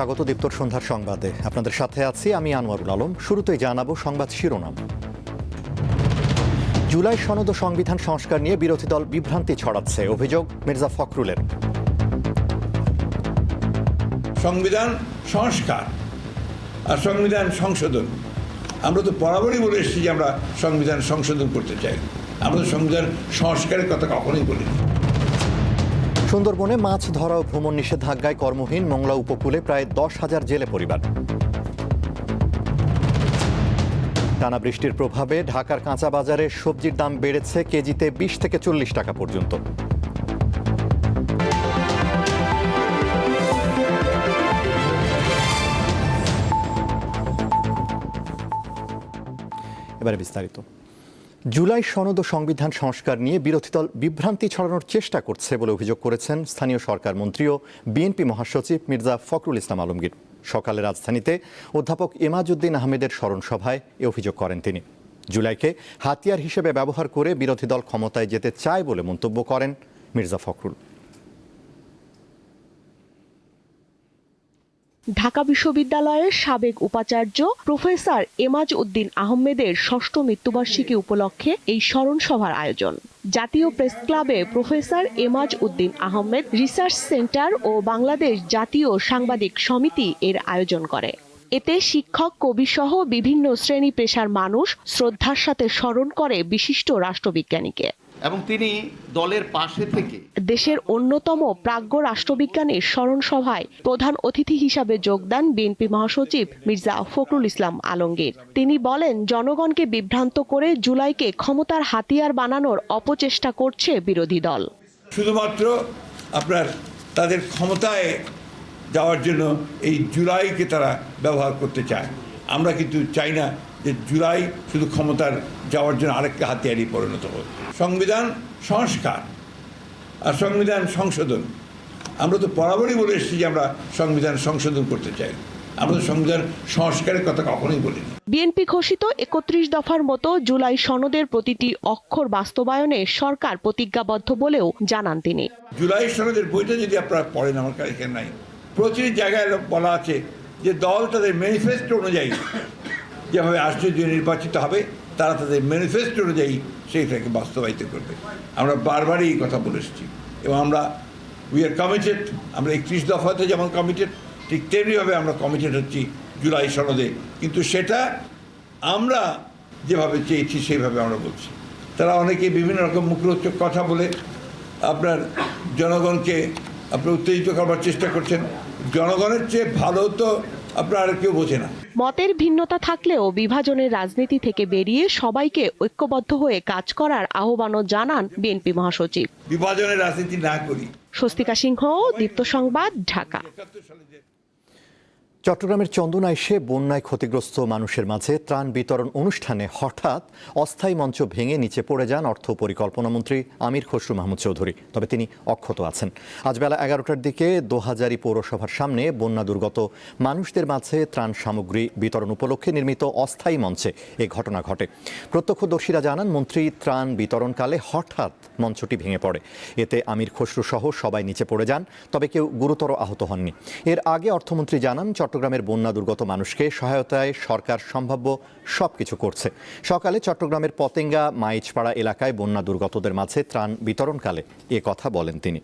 স্বাগত দীপ্তর সন্ধ্যার সংবাদে। আপনাদের সাথে আছি আমি আনোয়ারুল আলম। শুরুতেই জানাবো সংবাদ শিরোনাম। জুলাই সনদ ও সংবিধান সংস্কার নিয়ে বিরোধী দল বিভ্রান্তি ছড়াচ্ছে, অভিযোগ মির্জা ফখরুলের। সংবিধান সংস্কার আর সংবিধান সংশোধন, আমরা তো বরাবরই বলে এসেছি যে আমরা সংবিধান সংশোধন করতে চাই, আমরা তো সংবিধান সংস্কারের কথা কখনোই বলিনি। সুন্দরবনে মাছ ধরা ও ভ্রমণ নিষেধাজ্ঞায় কর্মহীন মোংলা উপকূলে প্রায় 10,000 জেলে পরিবার। টানা বৃষ্টির প্রভাবে ঢাকার কাঁচা বাজারে সবজির দাম বেড়েছে কেজিতে 20 থেকে 40 টাকা পর্যন্ত। এবারে বিস্তারিত। জুলাই সনদ ও সংবিধান সংস্কার নিয়ে বিরোধী দল বিভ্রান্তি ছড়ানোর চেষ্টা করছে বলে অভিযোগ করেছেন স্থানীয় সরকার মন্ত্রী ও বিএনপি মহাসচিব মির্জা ফখরুল ইসলাম আলমগীর। সকালে রাজধানীতে অধ্যাপক এমাজউদ্দিন আহমেদের স্মরণ সভায় এ অভিযোগ করেন তিনি। জুলাইকে হাতিয়ার হিসেবে ব্যবহার করে বিরোধী দল ক্ষমতায় যেতে চায় বলে মন্তব্য করেন মির্জা ফখরুল। ঢাকা বিশ্ববিদ্যালয়ের সাবেক উপাচার্য প্রফেসর এমাজউদ্দিন আহমেদের ষষ্ঠ মৃত্যুবার্ষিকী উপলক্ষে এই স্মরণ সভার আয়োজন। জাতীয় প্রেস ক্লাবে professor Emajuddin Ahmed research centre ও বাংলাদেশ জাতীয় সাংবাদিক সমিতি এর আয়োজন করে। এতে শিক্ষক, কবি সহ বিভিন্ন শ্রেণী পেশার মানুষ শ্রদ্ধার সাথে স্মরণ করে বিশিষ্ট রাষ্ট্রবিজ্ঞানীকে এবং তিনি দলের পাশে থেকে দেশের অন্যতম প্রাজ্ঞ রাষ্ট্রবিজ্ঞানীর স্মরণ সভায় প্রধান অতিথি হিসাবে যোগ দেন বিএনপি মহাসচিব মির্জা ফখরুল ইসলাম আলমগীর। তিনি বলেন, জনগণকে বিভ্রান্ত করে জুলাইকে ক্ষমতার হাতিয়ার বানানোর অপচেষ্টা করছে বিরোধী দল। শুধুমাত্র আপনার তাদের ক্ষমতায় যাওয়ার জন্য এই জুলাইকে তারা ব্যবহার করতে চায়। আমরা কিন্তু চাই না যে জুলাই শুধু ক্ষমতার যাওয়ার জন্য আরেকটা হাতিয়ারই পরিণত হোক। সংবিধান সংস্কার আর সংবিধান সংশোধন, আমরা তো বরাবরই বলে এসেছি যে আমরা সংবিধান সংশোধন করতে চাই, আমরা তো সংবিধান সংস্কারের কথা কখনোই বলিনি। বিএনপি ঘোষিত 31 দফার মতো জুলাই সনদের প্রতিটি অক্ষর বাস্তবায়নে সরকার প্রতিজ্ঞাবদ্ধ বলেও জানান তিনি। জুলাই সনদের বইটা যদি আপনারা পড়েন, আমার কাছে এখানে নাই, প্রতিটি জায়গায় বলা আছে যে দল তাদের ম্যানিফেস্টো অনুযায়ী যেভাবে আশ্চর্য নির্বাচিত হবে, তারা তাদের ম্যানিফেস্টো অনুযায়ী সেইটাকে বাস্তবায়িত করবে। আমরা বারবারই এই কথা বলে এসেছি এবং আমরা উই আর কমিটেড। আমরা 31 দফাতে যেমন কমিটেড, ঠিক তেমনিভাবে আমরা কমিটেড হচ্ছি জুলাই সনদে। কিন্তু সেটা আমরা যেভাবে চেয়েছি সেইভাবে আমরা বলছি। তারা অনেকে বিভিন্ন রকম মুখরোচক কথা বলে আপনার জনগণকে আপনার উত্তেজিত করবার চেষ্টা করছেন। জনগণের চেয়ে ভালো তো আপনার আর কেউ বোঝে না। মতের ভিন্নতা থাকলেও বিভাজনের রাজনীতি থেকে বেরিয়ে সবাইকে ঐক্যবদ্ধ হয়ে কাজ করার আহ্বানও জানান বিএনপি মহাসচিব। বিভাজনের রাজনীতি না করি। স্বস্তিকা সিংহ, দীপ্ত সংবাদ, ঢাকা। চট্টগ্রামের চন্দনাইশে বন্যায় ক্ষতিগ্রস্ত মানুষের মাঝে ত্রাণ বিতরণ অনুষ্ঠানে হঠাৎ অস্থায়ী মঞ্চ ভেঙে নিচে পড়ে যান অর্থ পরিকল্পনা মন্ত্রী আমির খসরু মাহমুদ চৌধুরী। তবে তিনি অক্ষত আছেন। আজ বেলা 11টার দিকে দোহাজারী পৌরসভার সামনে বন্যা দুর্গত মানুষদের মাঝে ত্রাণ সামগ্রী বিতরণ উপলক্ষে নির্মিত অস্থায়ী মঞ্চে এ ঘটনা ঘটে। প্রত্যক্ষদর্শীরা জানান, মন্ত্রী ত্রাণ বিতরণকালে হঠাৎ মঞ্চটি ভেঙে পড়ে। এতে আমির খসরু সহ সবাই নিচে পড়ে যান, তবে কেউ গুরুতর আহত হননি। এর আগে অর্থমন্ত্রী জানান, চট্টগ্রামের বন্যা দুর্গত মানুষকে সহায়তায় সরকার সম্ভাব্য সবকিছু করছে। সকালে চট্টগ্রামের পতেঙ্গা মাইজপাড়া এলাকায় বন্যা দুর্গতদের মাঝে ত্রাণ বিতরণকালে এ কথা বলেন তিনি।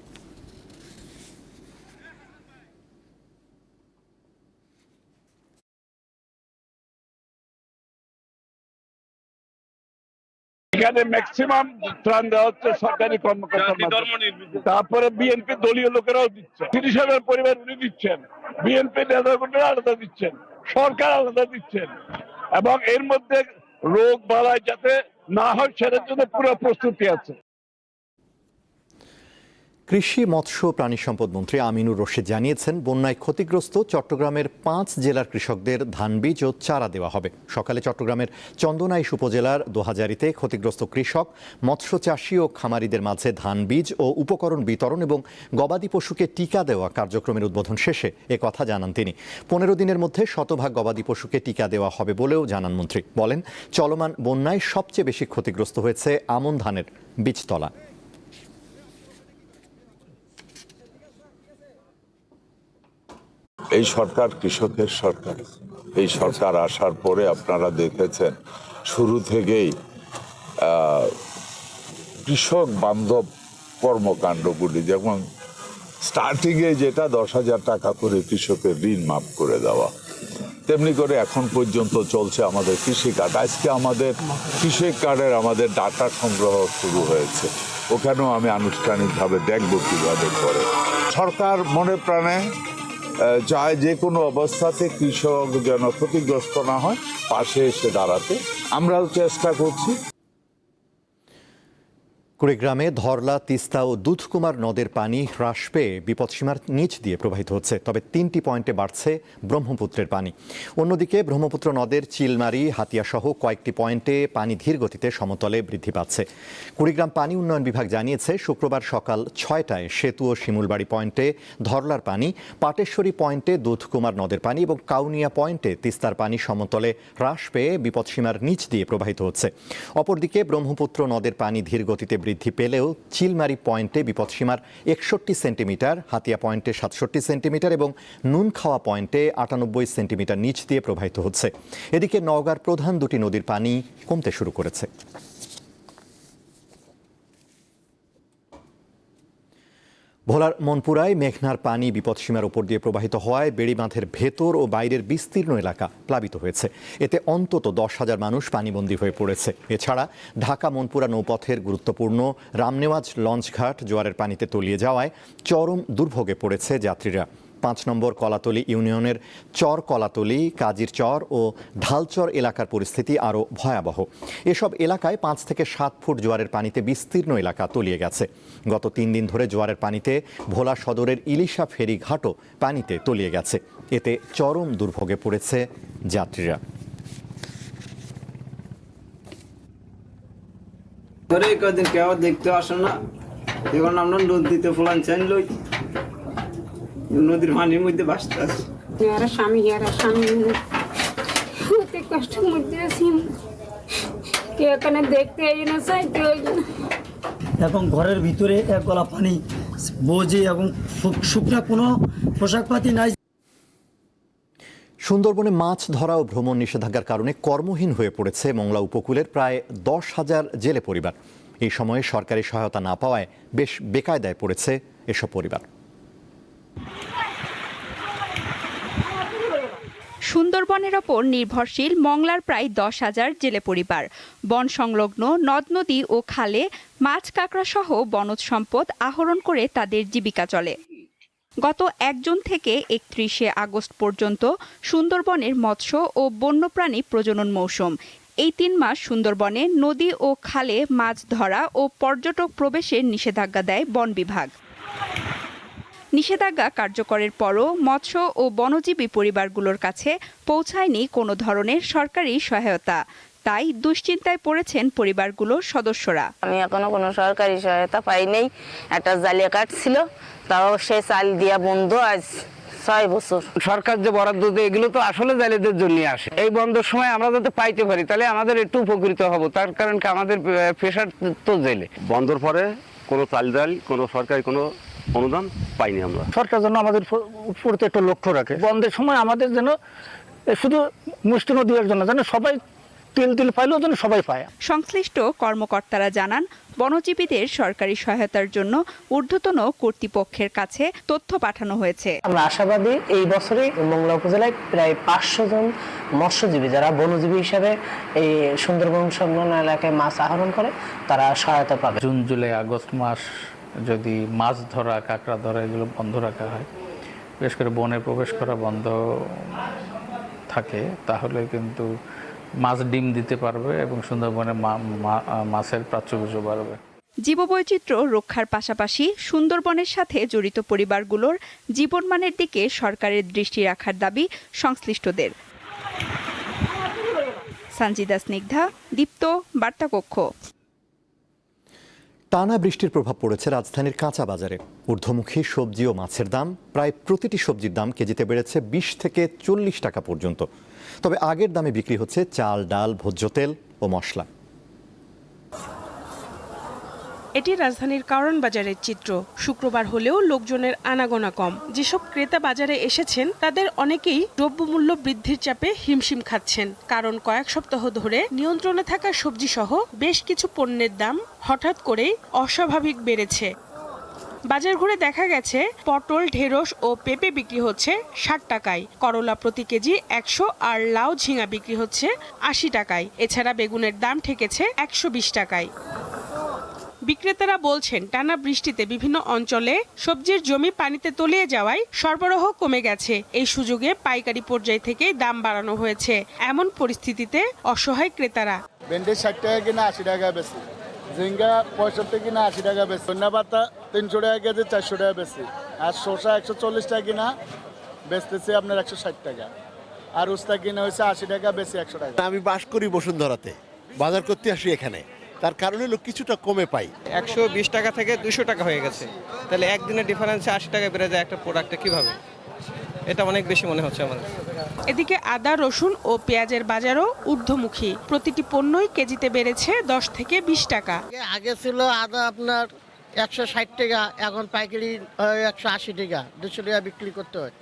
এখানে ম্যাক্সিমাম ত্রাণ দেওয়া হচ্ছে সরকারি কর্মকর্তার, তারপরে বিএনপি দলীয় লোকেরাও দিচ্ছে, চিকিৎসকের পরিবার উনি দিচ্ছেন, বিএনপি নেতাকর্মীরা আলাদা দিচ্ছেন, সরকার আলাদা দিচ্ছেন, এবং এর মধ্যে রোগ বালাই যাতে না হয় সেটার জন্য পুরো প্রস্তুতি আছে। কৃষি, মৎস্য, প্রাণী সম্পদ মন্ত্রী আমিনুর রশিদ জানিয়েছেন, বন্যায় ক্ষতিগ্রস্ত চট্টগ্রামের 5 জেলার কৃষকদের ধান বীজ ও চারা দেওয়া হবে। সকালে চট্টগ্রামের চন্দনাইশ উপজেলার দোহাজারীতে ক্ষতিগ্রস্ত কৃষক, মৎস্য চাষী ও খামারিদের মাঝে ধান বীজ ও উপকরণ বিতরণ এবং গবাদি পশুকে টিকা দেওয়া কার্যক্রমের উদ্বোধন শেষে এ কথা জানান তিনি। 15 দিনের মধ্যে শতভাগ গবাদি পশুকে টিকা দেওয়া হবে বলেও জানান মন্ত্রী। বলেন, চলমান বন্যায় সবচেয়ে বেশি ক্ষতিগ্রস্ত হয়েছে আমন ধানের বীজতলা। এই সরকার কৃষকের সরকার। এই সরকার আসার পরে আপনারা দেখেছেন শুরু থেকেই কৃষক বান্ধব কর্মকাণ্ডগুলি, যেমন স্টার্টিংয়ে যেটা 10,000 টাকা করে কৃষকের ঋণ মাফ করে দেওয়া, তেমনি করে এখন পর্যন্ত চলছে আমাদের কৃষি কার্ড। আজকে আমাদের কৃষি কার্ডের আমাদের ডাটা সংগ্রহ শুরু হয়েছে, ওখানেও আমি আনুষ্ঠানিকভাবে দেখব কীভাবে করে। সরকার মনে প্রাণে চায় যে কোনো অবস্থাতে কৃষক যেন ক্ষতিগ্রস্ত না হয়, পাশে এসে দাঁড়াতে আমরাও চেষ্টা করছি। কুড়িগ্রামে ধরলা, তিস্তা ও দুধকুমার নদের পানি হ্রাস পেয়ে বিপদসীমার নিচ দিয়ে প্রবাহিত হচ্ছে, তবে 3টি পয়েন্টে বাড়ছে ব্রহ্মপুত্রের পানি। অন্যদিকে ব্রহ্মপুত্র নদের চিলমারি, হাতিয়া সহ কয়েকটি পয়েন্টে পানি ধীর গতিতে সমতলে বৃদ্ধি পাচ্ছে। কুড়িগ্রাম পানি উন্নয়ন বিভাগ জানিয়েছে, শুক্রবার সকাল 6টায় সেতু ও শিমুলবাড়ি পয়েন্টে ধরলার পানি, পাটেশ্বরী পয়েন্টে দুধকুমার নদের পানি এবং কাউনিয়া পয়েন্টে তিস্তার পানি সমতলে হ্রাস পেয়ে বিপদসীমার নিচ দিয়ে প্রবাহিত হচ্ছে। অপরদিকে ব্রহ্মপুত্র নদের পানি ধীর গতিতে বৃদ্ধি পেলেও চিলমারি পয়েন্টে বিপদসীমার 61 সেন্টিমিটার, হাতিয়া পয়েন্টে 67 সেন্টিমিটার এবং নুনখাওয়া পয়েন্টে 98 সেন্টিমিটার নিচ দিয়ে প্রবাহিত হচ্ছে। এদিকে নওগাঁর প্রধান দুটি নদীর পানি কমতে শুরু করেছে। ভোলার মনপুরায় মেঘনার পানি বিপদসীমার উপর দিয়ে প্রবাহিত হওয়ায় বেড়িবাঁধের ভেতর ও বাইরের বিস্তীর্ণ এলাকা প্লাবিত হয়েছে। এতে অন্তত 10,000 মানুষ পানিবন্দী হয়ে পড়েছে। এছাড়া ঢাকা মনপুরা নৌপথের গুরুত্বপূর্ণ রামনেওয়াজ লঞ্চঘাট জোয়ারের পানিতে তলিয়ে যাওয়ায় চরম দুর্ভোগে পড়েছে যাত্রীরা। 5 নম্বর কলাতলী ইউনিয়নের চর কলাতলী, কাজির চর ও ঢালচর এলাকার পরিস্থিতি আরও ভয়াবহ। এসব এলাকায় 5 থেকে 7 ফুট জোয়ারের পানিতে বিস্তীর্ণ এলাকা তলিয়ে গেছে। গত 3 দিন ধরে জোয়ারের পানিতে ভোলা সদরের ইলিশা ফেরিঘাটও পানিতে তলিয়ে গেছে। এতে চরম দুর্ভোগে পড়েছে যাত্রীরা। ধরে কদিন কেউ দেখতে আসে না, এখন আমরা নদীতে ফুলান চাইন লই, নদীর পানির মধ্যে ভাসতে আছে। স্বামী অতি কষ্টের মধ্যে আছি, কেউ এখানে দেখতে না চাই কেউ। এখন ঘরের ভিতরে এক গলা পানি বোঝে এবং শুকনা কোনো পোশাক পাতি নাই। সুন্দরবনে মাছ ধরা ও ভ্রমণ নিষেধাজ্ঞার কারণে কর্মহীন হয়ে পড়েছে মংলা উপকূলের প্রায় 10,000 জেলে পরিবার। এই সময়ে সরকারি সহায়তা না পাওয়ায় বেশ বেকায়দায় পড়েছে এসব পরিবার। সুন্দরবনের ওপর নির্ভরশীল মংলার প্রায় 10,000 জেলে পরিবার। বন সংলগ্ন নদ নদী ও খালে মাছ কাঁকড়া সহ বনজ সম্পদ আহরণ করে তাদের জীবিকা চলে। গত 1 জুন থেকে 31শে আগস্ট পর্যন্ত সুন্দরবনের মৎস্য ও বন্যপ্রাণী প্রজনন মৌসুম। এই 3 মাস সুন্দরবনে নদী ও খালে মাছ ধরা ও পর্যটক প্রবেশের নিষেধাজ্ঞা দেয় বন বিভাগ। নিষেধাজ্ঞা কার্যকরের পরও মৎস্য ও বনজীবী পরিবারগুলোর কাছে পৌঁছায়নি কোনো ধরনের সরকারি সহায়তা। তাই দুশ্চিন্তায় পড়েছেন পরিবারগুলোর সদস্যরা। আমি এখনো কোনো সরকারি সহায়তা পাইনি। একটা জালিয়া কাঠ ছিল, তাও সে চাল দিয়া বন্ধ আজ 6 বছর। সরকার যে বরাদ্দ দেয় এগুলো তো আসলে জালিয়াদের জন্য আসে। এই বন্ধের সময় আমরা যাতে পাইতে পারি তাহলে আমাদের একটু উপকৃত হব, তার কারণ কি আমাদের পেশার তো জেলে। বন্ধর পরে কোনো চাল ডাল কোনো সরকারি কোনো অনুদান পাইনি আমরা। সরকার যেন আমাদের উপর একটু লক্ষ্য রাখে। বন্ধের সময় আমাদের যেন শুধু মুষ্টিময় 2-1 জন যেন সবাই তেল পাইলেও যেন সবাই পায়। সংশ্লিষ্ট কর্মকর্তারা জানান, বনজীবীদের সরকারি সহায়তার জন্য ঊর্ধ্বতন কর্তৃপক্ষের কাছে তথ্য পাঠানো হয়েছে। আমরা আশাবাদী এই বছরে মংলা উপজেলায় প্রায় 500 জন মৎস্যজীবী যারা বনজীবী হিসাবে এই সুন্দরবন সংলগ্ন এলাকায় মাছ আহরণ করে তারা সহায়তা পাবে। জুন, জুলাই, আগস্ট মাস যদি মাছ ধরা, কাঁকড়া ধরা এগুলো বন্ধ রাখা হয়, বিশেষ করে বনে প্রবেশ করা বন্ধ থাকে, তাহলে কিন্তু মাছ ডিম দিতে পারবে এবং সুন্দরবনে মাছের প্রাচুর্য বাড়বে। জীববৈচিত্র্য রক্ষার পাশাপাশি সুন্দরবনের সাথে জড়িত পরিবারগুলোর জীবনমানের দিকে সরকারের দৃষ্টি রাখার দাবি সংশ্লিষ্টদের। সঞ্জিদা স্নিগ্ধা, দীপ্ত, বার্তাকক্ষ। টানা বৃষ্টির প্রভাব পড়েছে রাজধানীর কাঁচা বাজারে। ঊর্ধ্বমুখী সবজি ও মাছের দাম, প্রায় প্রতিটি সবজির দাম কেজিতে বেড়েছে 20 থেকে 40 টাকা পর্যন্ত। তবে আগের দামে বিক্রি হচ্ছে চাল, ডাল, ভোজ্য তেল ও মশলা। এটি রাজধানীর কারওয়ান বাজারের চিত্র। শুক্রবার হলেও লোকজনের আনাগোনা কম। যেসব ক্রেতা বাজারে এসেছেন তাদের অনেকেই দ্রব্যমূল্য বৃদ্ধির চাপে হিমশিম খাচ্ছেন, কারণ কয়েক সপ্তাহ ধরে নিয়ন্ত্রণে থাকা সবজি সহ বেশ কিছু পণ্যের দাম হঠাৎ করেই অস্বাভাবিক বেড়েছে। বাজার ঘুরে দেখা গেছে পটল, ঢেঁড়স ও পেঁপে বিক্রি হচ্ছে 60 টাকায়, করলা প্রতি কেজি 100 আর লাউ ঝিঙা বিক্রি হচ্ছে 80 টাকায়। এছাড়া বেগুনের দাম ঠেকেছে 120 টাকায়। বিক্রেতারা বলছেন টানা বৃষ্টিতে বিভিন্ন অঞ্চলে সবজির জমি পানিতে তলিয়ে যাওয়ায় সরবরাহ কমে গেছে। এই সুযোগে পাইকারি পর্যায় থেকেই দাম বাড়ানো হয়েছে। এমন পরিস্থিতিতে অসহায় ক্রেতারা। ভেন্ডি 60 টাকা কিনা 80 টাকা বেশি, ঝিঙ্গা 65 কিনা 80 টাকা বেশি, ধনিয়া পাতা 300 টাকা কেজি 400 টাকা বেশি, আর শসা 140 টাকা কিনা বেচতেছি আপনার 160 টাকা, আর উস্তা কিনা হয়েছে 80 টাকা বেশি 100 টাকা। আমি বাস করি বসুন্ধরাতে, বাজার করতে আসি এখানে, তার কারণে লোক কিছুটা কমে পাই। 120 টাকা থেকে 200 টাকা হয়ে গেছে, তাহলে একদিনের ডিফারেন্সে 80 টাকা বেড়ে যায় একটা প্রোডাক্টে কিভাবে? এটা অনেক বেশি মনে হচ্ছে আমাদের। এদিকে আদা, রসুন ও পেঁয়াজের বাজারও ঊর্ধ্বমুখী। প্রতিটি পণ্যই কেজিতে বেড়েছে 10 থেকে 20 টাকা। আগে ছিল আদা আপনার 160 টাকা, এখন পাইকারি 180 টাকা, 200 টাকা বিক্রি করতে হয়।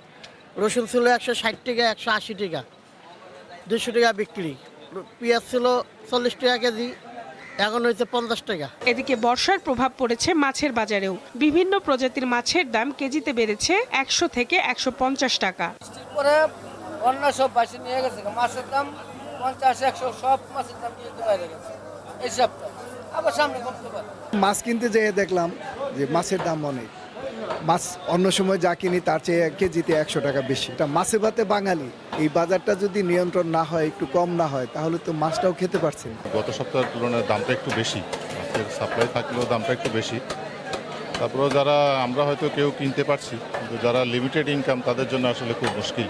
রসুন ছিল 160 টাকা, 180 টাকা, 200 টাকা বিক্রি। পেঁয়াজ ছিল 40 টাকা কেজি, এখন হয়েছে 50 টাকা। এদিকে বর্ষার প্রভাব পড়েছে মাছের বাজারেও। বিভিন্ন প্রজাতির মাছের দাম কেজিতে বেড়েছে 100 থেকে 150 টাকা। পরে অন্য সব বাসে নিয়ে গেছে, মাছের দাম 50, 100 সব মাছের দাম কিনতে বাইরে গেছে এই সপ্তাহে, আবার সামনে কমতে পারে। মাছ কিনতে যেয়ে দেখলাম যে মাছের দাম অনেক। মাছ অন্য সময় যা কিনি তার চেয়ে কেজিতে 100 টাকা বেশি। এটা মাছে ভাতে বাঙালি, এই বাজারটা যদি নিয়ন্ত্রণ না হয়, একটু কম না হয়, তাহলে তো মাছটাও খেতে পারছেন। গত সপ্তাহের তুলনায় দামটা একটু বেশি, মাছের সাপ্লাই থাকলেও দামটা একটু বেশি। তারপরেও যারা আমরা হয়তো কেউ কিনতে পারছি, কিন্তু যারা লিমিটেড ইনকাম তাদের জন্য আসলে খুব মুশকিল।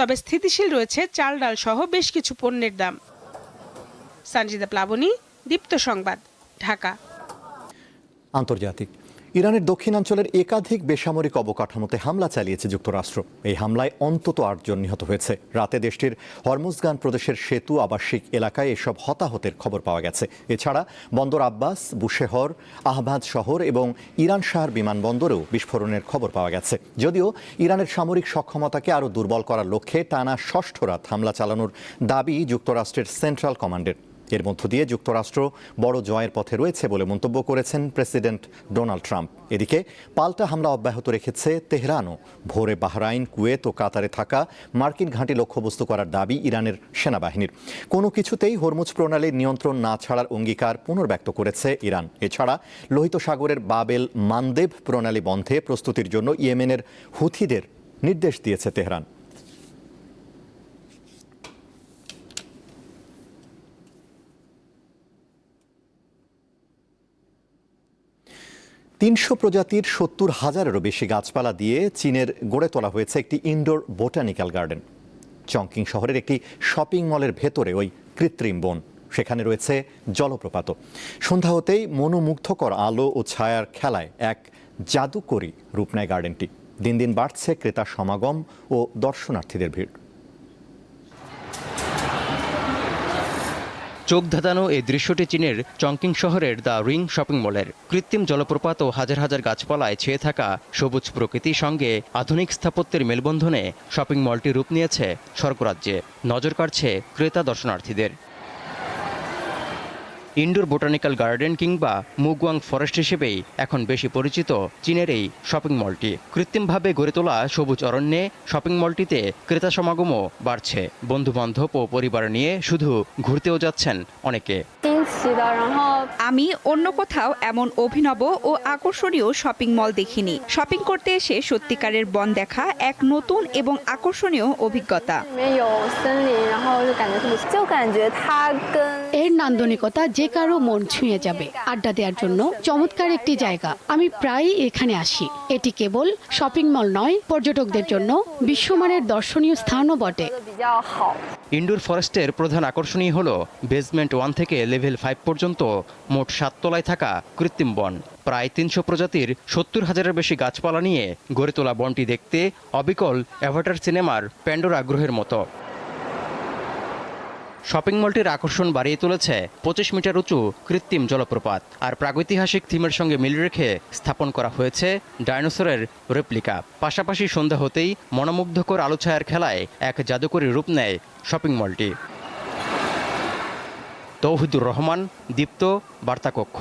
তবে স্থিতিশীল রয়েছে চাল, ডাল সহ বেশ কিছু পণ্যের দাম। সঞ্জিদা প্লাবনী, দীপ্ত সংবাদ, ঢাকা। আন্তর্জাতিক। ইরানের দক্ষিণাঞ্চলের একাধিক বেসামরিক অবকাঠামোতে হামলা চালিয়েছে যুক্তরাষ্ট্র। এই হামলায় অন্তত 8 জন নিহত হয়েছে। রাতে দেশটির হরমুজগান প্রদেশের সেতু আবাসিক এলাকায় এসব হতাহতের খবর পাওয়া গেছে। এছাড়া বন্দর আব্বাস, বুশেহর, আহবাদ শহর এবং ইরান শাহর বিমানবন্দরেও বিস্ফোরণের খবর পাওয়া গেছে। যদিও ইরানের সামরিক সক্ষমতাকে আরও দুর্বল করার লক্ষ্যে টানা 6ষ্ঠ রাত হামলা চালানোর দাবি যুক্তরাষ্ট্রের সেন্ট্রাল কমান্ডের। এর মধ্য দিয়ে যুক্তরাষ্ট্র বড় জয়ের পথে রয়েছে বলে মন্তব্য করেছেন প্রেসিডেন্ট ডোনাল্ড ট্রাম্প। এদিকে পাল্টা হামলা অব্যাহত রেখেছে তেহরানও। ভোরে বাহরাইন, কুয়েত ও কাতারে থাকা মার্কিন ঘাঁটি লক্ষ্যবস্তু করার দাবি ইরানের সেনাবাহিনীর। কোনো কিছুতেই হরমুজ প্রণালীর নিয়ন্ত্রণ না ছাড়ার অঙ্গীকার পুনর্ব্যক্ত করেছে ইরান। এছাড়া লোহিত সাগরের বাবেল মানদেব প্রণালী বন্ধে প্রস্তুতির জন্য ইয়েমেনের হুথিদের নির্দেশ দিয়েছে তেহরান। 300 প্রজাতির 70,000-এরও বেশি গাছপালা দিয়ে চীনের গড়ে তোলা হয়েছে একটি ইনডোর বোটানিক্যাল গার্ডেন। চংকিং শহরের একটি শপিং মলের ভেতরে ওই কৃত্রিম বন। সেখানে রয়েছে জলপ্রপাতও। সন্ধ্যা হতেই মনোমুগ্ধকর আলো ও ছায়ার খেলায় এক জাদুকরী রূপ নেয় গার্ডেনটি। দিন দিন বাড়ছে ক্রেতা সমাগম ও দর্শনার্থীদের ভিড়। চোখ ধাঁধানো এই দৃশ্যটি চীনের চংকিং শহরের দ্য রিং শপিং মলের। কৃত্রিম জলপ্রপাত ও হাজার হাজার গাছপালায় ছেয়ে থাকা সবুজ প্রকৃতির সঙ্গে আধুনিক স্থাপত্যের মেলবন্ধনে শপিং মলটি রূপ নিয়েছে স্বর্গরাজ্যে। নজর কাড়ছে ক্রেতা দর্শনার্থীদের। ইনডোর বোটানিক্যাল গার্ডেন কিংবা মুগুয়াং ফরেস্ট হিসেবেই এখন বেশি পরিচিত চীনের এই শপিং মলটি। কৃত্রিমভাবে গড়ে তোলা সবুজ অরণ্যে শপিং মলটিতে ক্রেতা সমাগমও বাড়ছে। বন্ধুবান্ধব ও পরিবার নিয়ে শুধু ঘুরতেও যাচ্ছেন অনেকে। আমি অন্য কোথাও এমন অভিনব ও আকর্ষণীয় শপিং মল দেখিনি। শপিং করতে এসে সত্যিকারের বন দেখা এক নতুন এবং আকর্ষণীয় অভিজ্ঞতা। এর নান্দনিকতা যে কারো মন ছুঁয়ে যাবে। আড্ডা দেওয়ার জন্য চমৎকার একটি জায়গা। আমি প্রায়ই এখানে আসি। এটি কেবল শপিং মল নয়, পর্যটকদের জন্য বিশ্বমানের দর্শনীয় স্থানও বটে। ইনডোর ফরেস্টের প্রধান আকর্ষণই হল বেসমেন্ট 1 থেকে লেভেল 5 পর্যন্ত মোট 7 তলায় থাকা কৃত্রিম বন। প্রায় 300 প্রজাতির 70,000-এর বেশি গাছপালা নিয়ে গড়ে তোলা বনটি দেখতে অবিকল অ্যাভাটার সিনেমার প্যান্ডোরা গ্রহের মতো। শপিং মলটির আকর্ষণ বাড়িয়ে তুলেছে 25 মিটার উঁচু কৃত্রিম জলপ্রপাত, আর প্রাগৈতিহাসিক থিমের সঙ্গে মিল রেখে স্থাপন করা হয়েছে ডাইনোসরের রেপ্লিকা। পাশাপাশি সন্ধ্যা হতেই মনোমুগ্ধকর আলো ছায়ার খেলায় এক জাদুকরী রূপ নেয় শপিং মলটি। তৌহিদুর রহমান, দীপ্ত, বার্তা কক্ষ।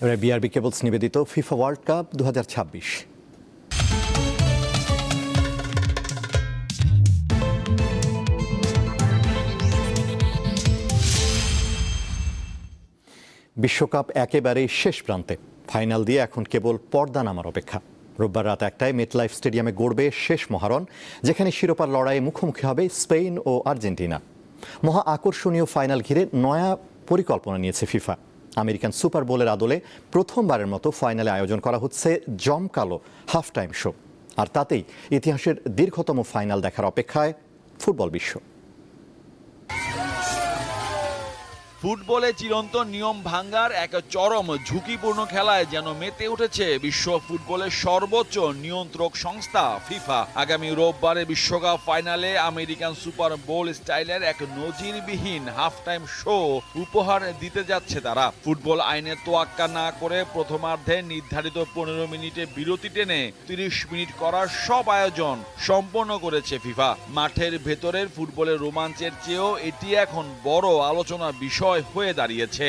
এবারে বিআরবি কেবলস নিবেদিত ফিফা ওয়ার্ল্ড কাপ 2026। বিশ্বকাপ একেবারেই শেষ প্রান্তে, ফাইনাল দিয়ে এখন কেবল পর্দা নামার অপেক্ষা। রোববার রাত 1টায় মেটলাইফ স্টেডিয়ামে গড়বে শেষ মহারণ, যেখানে শিরোপার লড়াইয়ে মুখোমুখি হবে স্পেন ও আর্জেন্টিনা। মহা আকর্ষণীয় ফাইনাল ঘিরে নয়া পরিকল্পনা নিয়েছে ফিফা। আমেরিকান সুপার বোলের আদলে প্রথমবারের মতো ফাইনালে আয়োজন করা হচ্ছে জমকালো হাফ টাইম শো, আর তাতেই ইতিহাসের দীর্ঘতম ফাইনাল দেখার অপেক্ষায় ফুটবল বিশ্ব। ফুটবলে চিরন্তন নিয়ম ভাঙ্গার এক চরম ঝুঁকিপূর্ণ খেলায় যেন মেতে উঠেছে বিশ্ব ফুটবলের সর্বোচ্চ নিয়ন্ত্রক সংস্থা ফিফা। আগামী রোববারে বিশ্বকাপ ফাইনালে আমেরিকান সুপার বোল স্টাইলের এক নজিরবিহীন হাফ টাইম শো উপহার দিতে যাচ্ছে তারা। ফুটবল আইনের তোয়াক্কা না করে প্রথমার্ধে নির্ধারিত 15 মিনিটে বিরতি টেনে 30 মিনিট করার সব আয়োজন সম্পন্ন করেছে ফিফা। মাঠের ভেতরের ফুটবলের রোমাঞ্চের চেয়েও এটি এখন বড় আলোচনার বিষয় হয়ে দাঁড়িয়েছে।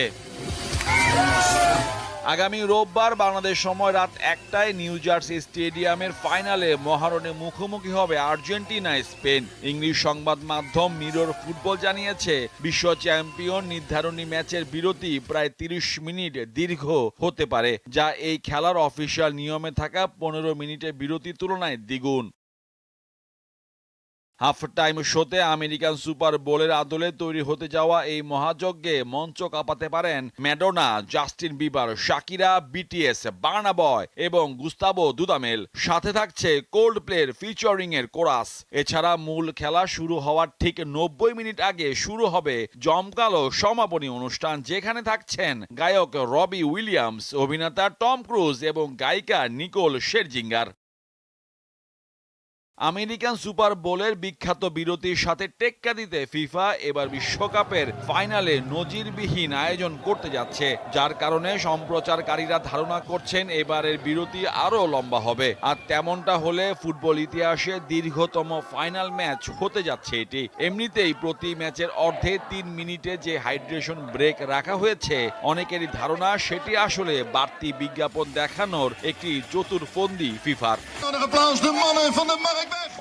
আগামী রোববার বাংলাদেশ সময় রাত 1টায় নিউ জার্সি স্টেডিয়ামের ফাইনালে মহারণে মুখোমুখি হবে আর্জেন্টিনা স্পেন। ইংলিশ সংবাদ মাধ্যম মিরর ফুটবল জানিয়েছে, বিশ্ব চ্যাম্পিয়ন নির্ধারণী ম্যাচের বিরতি প্রায় 30 মিনিট দীর্ঘ হতে পারে, যা এই খেলার অফিসিয়াল নিয়মে থাকা 15 মিনিটের বিরতির তুলনায় দ্বিগুণ। হাফ টাইম শোতে আমেরিকান সুপার বোলের আদলে তৈরি হতে যাওয়া এই মহাযজ্ঞে মঞ্চ কাঁপাতে পারেন Madonna, Justin Bieber, Shakira, BTS, Burna Boy এবং গুস্তাভো দুদামেল। সাথে থাকছে কোল্ড প্লের ফিচারিং এর কোরাস। এছাড়া মূল খেলা শুরু হওয়ার ঠিক 90 মিনিট আগে শুরু হবে জমকালো সমাপনী অনুষ্ঠান, যেখানে থাকছেন গায়ক রবি উইলিয়ামস, অভিনেতা টম ক্রুজ এবং গায়িকা নিকোল শেরজিঙ্গার। আমেরিকান সুপার বোলের বিখ্যাত বিরতির সাথে টেক্কা দিতে ফিফা এবার বিশ্বকাপের ফাইনালে নজিরবিহীন আয়োজন করতে যাচ্ছে, যার কারণে সম্প্রচারকারীরা ধারণা করছেন এবারের বিরতি আরও লম্বা হবে। আর তেমনটা হলে ফুটবল ইতিহাসে দীর্ঘতম ফাইনাল ম্যাচ হতে যাচ্ছে এটি। এমনিতেই প্রতি ম্যাচের অর্ধে 3 মিনিটে যে হাইড্রেশন ব্রেক রাখা হয়েছে, অনেকেরই ধারণা সেটি আসলে বাড়তি বিজ্ঞাপন দেখানোর একটি চতুরফন্দি ফিফার।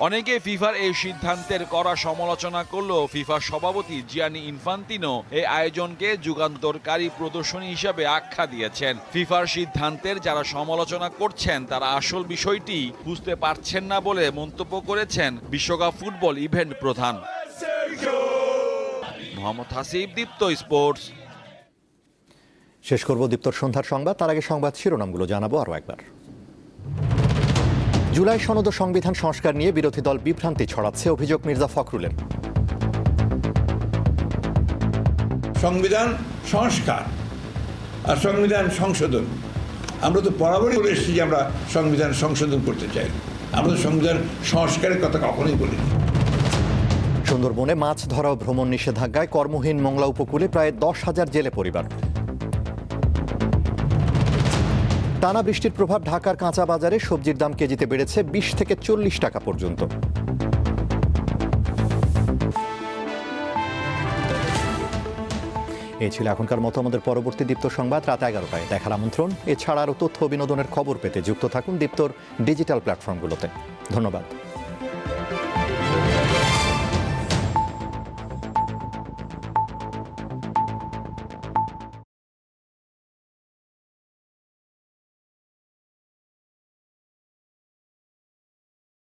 অনেকে ফিফার এই সিদ্ধান্তের কড়া সমালোচনা করলেও ফিফা সভাপতি জিয়ানি ইনফান্তিনো এই আয়োজনকে যুগান্তরকারী প্রদর্শনী হিসাবে আখ্যা দিয়েছেন। ফিফার সিদ্ধান্তের যারা সমালোচনা করছেন তারা আসল বিষয়টি বুঝতে পারছেন না বলে মন্তব্য করেছেন বিশ্বকাপ ফুটবল ইভেন্ট প্রধান মোহাম্মদ হাসিব, দীপ্ত স্পোর্টস। শেষ করব দীপ্তর সন্ধ্যার সংবাদ, তার আগে সংবাদ শিরোনামগুলো জানাবো আরও একবার। জুলাই সনদ ও সংবিধান সংস্কার নিয়ে বিরোধী দল বিভ্রান্তি ছড়াচ্ছে, অভিযোগ মির্জা ফখরুলের। সংবিধান সংস্কার আর সংবিধান সংশোধন, আমরা তো বরাবরই বলে এসেছি যে আমরা সংবিধান সংশোধন করতে চাই, আমরা তো সংবিধান সংস্কারের কথা কখনোই বলিনি। সুন্দরবনে মাছ ধরা ও ভ্রমণ নিষেধাজ্ঞায় কর্মহীন মংলা উপকূলে প্রায় 10,000 জেলে পরিবার। টানা বৃষ্টির প্রভাব ঢাকার কাঁচা বাজারে সবজির দাম কেজিতে বেড়েছে 20 থেকে 40 টাকা পর্যন্ত। এই ছিল এখনকার মতো আমাদের পরবর্তী দীপ্ত সংবাদ রাত 11টায় দেখার আমন্ত্রণ। এছাড়া আরও তথ্য বিনোদনের খবর পেতে যুক্ত থাকুন দীপ্তর ডিজিটাল প্ল্যাটফর্মগুলোতে। ধন্যবাদ।